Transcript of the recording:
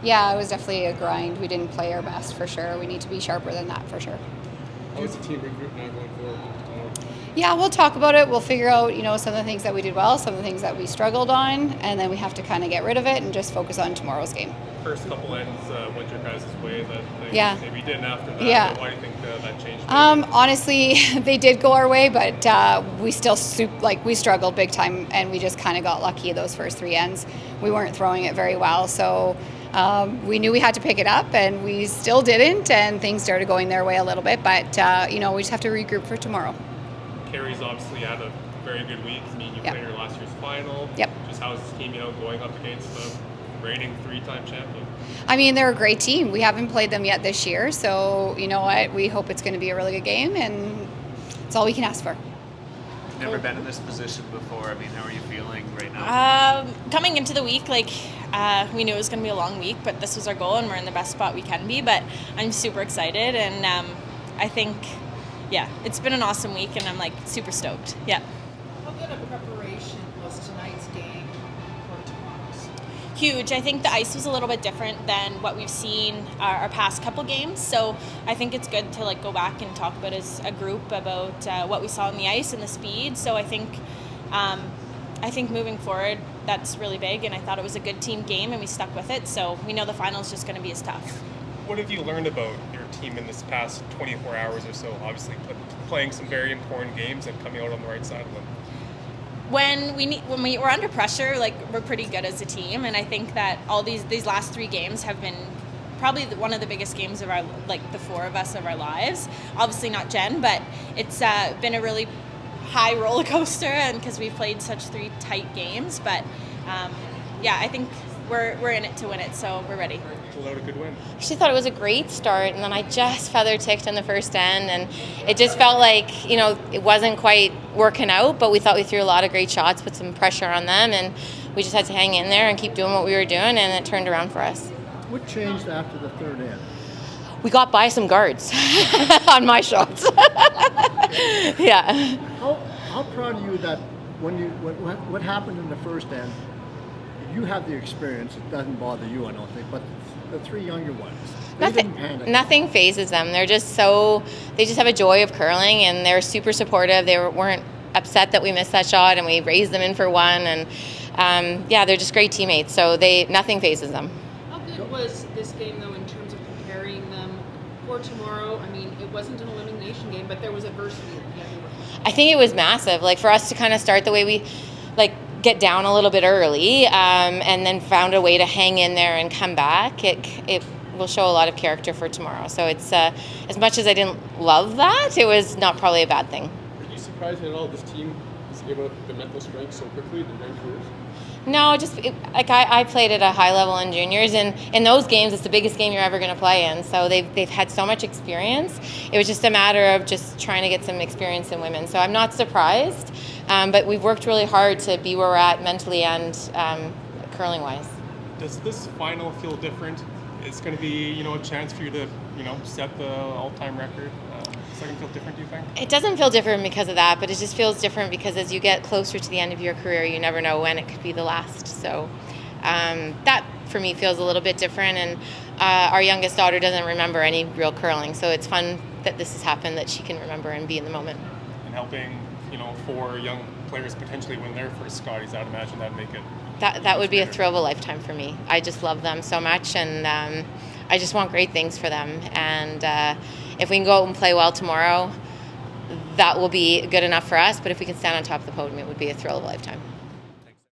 Yeah, it was definitely a grind. We didn't play our best for sure. We need to be sharper than that for sure. How is the team regroup now going forward? Yeah, we'll talk about it. We'll figure out, some of the things that we did well, some of the things that we struggled on, and then we have to kind of get rid of it and just focus on tomorrow's game. First couple ends went your guys' way that Yeah. maybe didn't after that. Yeah. But why do you think that changed? Honestly, they did go our way, but we still we struggled big time, and we just kind of got lucky those first 3 ends. We weren't throwing it very well, so we knew we had to pick it up, and we still didn't, and things started going their way a little bit. But we just have to regroup for tomorrow. Karlee's obviously had a very good week. I mean, you played her last year's final. Yep. Just how's this team, going up against the reigning 3-time champion? I mean, they're a great team. We haven't played them yet this year, so you know what? We hope it's going to be a really good game, and it's all we can ask for. Never been in this position before. I mean, how are you feeling right now? Coming into the week, we knew it was going to be a long week, but this was our goal, and we're in the best spot we can be. But I'm super excited, and I think, it's been an awesome week, and I'm super stoked. Yeah. How good a preparation was tonight's game for tomorrow's? Huge. I think the ice was a little bit different than what we've seen our past couple games, so I think it's good to go back and talk about as a group about what we saw on the ice and the speed. So I think moving forward, that's really big, and I thought it was a good team game, and we stuck with it. So we know the final is just going to be as tough. What have you learned about your team in this past 24 hours or so? Obviously, playing some very important games and coming out on the right side of them. When we're under pressure, we're pretty good as a team, and I think that all these last 3 games have been probably one of the biggest games of our the 4 of us of our lives. Obviously not Jen, but it's been a really high roller coaster, and because we've played such 3 tight games. But I think we're in it to win it, so we're ready. Pull out a good win. I actually thought it was a great start, and then I just feather ticked in the first end, and it just felt like it wasn't quite working out, but we thought we threw a lot of great shots, put some pressure on them, and we just had to hang in there and keep doing what we were doing, and it turned around for us. What changed after the third end? We got by some guards on my shots. Yeah. How proud are you that what happened in the first end? You have the experience; it doesn't bother you, I don't think. But the 3 younger ones, they didn't panic. Nothing phases them. They just have a joy of curling, and they're super supportive. They weren't upset that we missed that shot, and we raised them in for one. And they're just great teammates. So nothing phases them. How good was this game, though, in terms of preparing them for tomorrow? I mean, it wasn't an elimination game, but there was adversity the other way. I think it was massive. For us to kind of start the way we get down a little bit early, and then found a way to hang in there and come back. It will show a lot of character for tomorrow. So it's as much as I didn't love that, it was not probably a bad thing. Are you surprised at all this team is able the mental strength so quickly in their careers? No, I played at a high level in juniors, and in those games, it's the biggest game you're ever going to play in. So they've had so much experience. It was just a matter of just trying to get some experience in women. So I'm not surprised, but we've worked really hard to be where we're at mentally and curling wise. Does this final feel different? It's going to be, a chance for you to, set the all-time record. Is that going to feel different, do you think? It doesn't feel different because of that, but it just feels different because as you get closer to the end of your career, you never know when it could be the last. So that, for me, feels a little bit different. And our youngest daughter doesn't remember any real curling, so it's fun that this has happened, that she can remember and be in the moment. And helping, 4 young players potentially win their first Scotties, I'd imagine that'd make it... That would be a thrill of a lifetime for me. I just love them so much, and I just want great things for them. And if we can go out and play well tomorrow, that will be good enough for us. But if we can stand on top of the podium, it would be a thrill of a lifetime.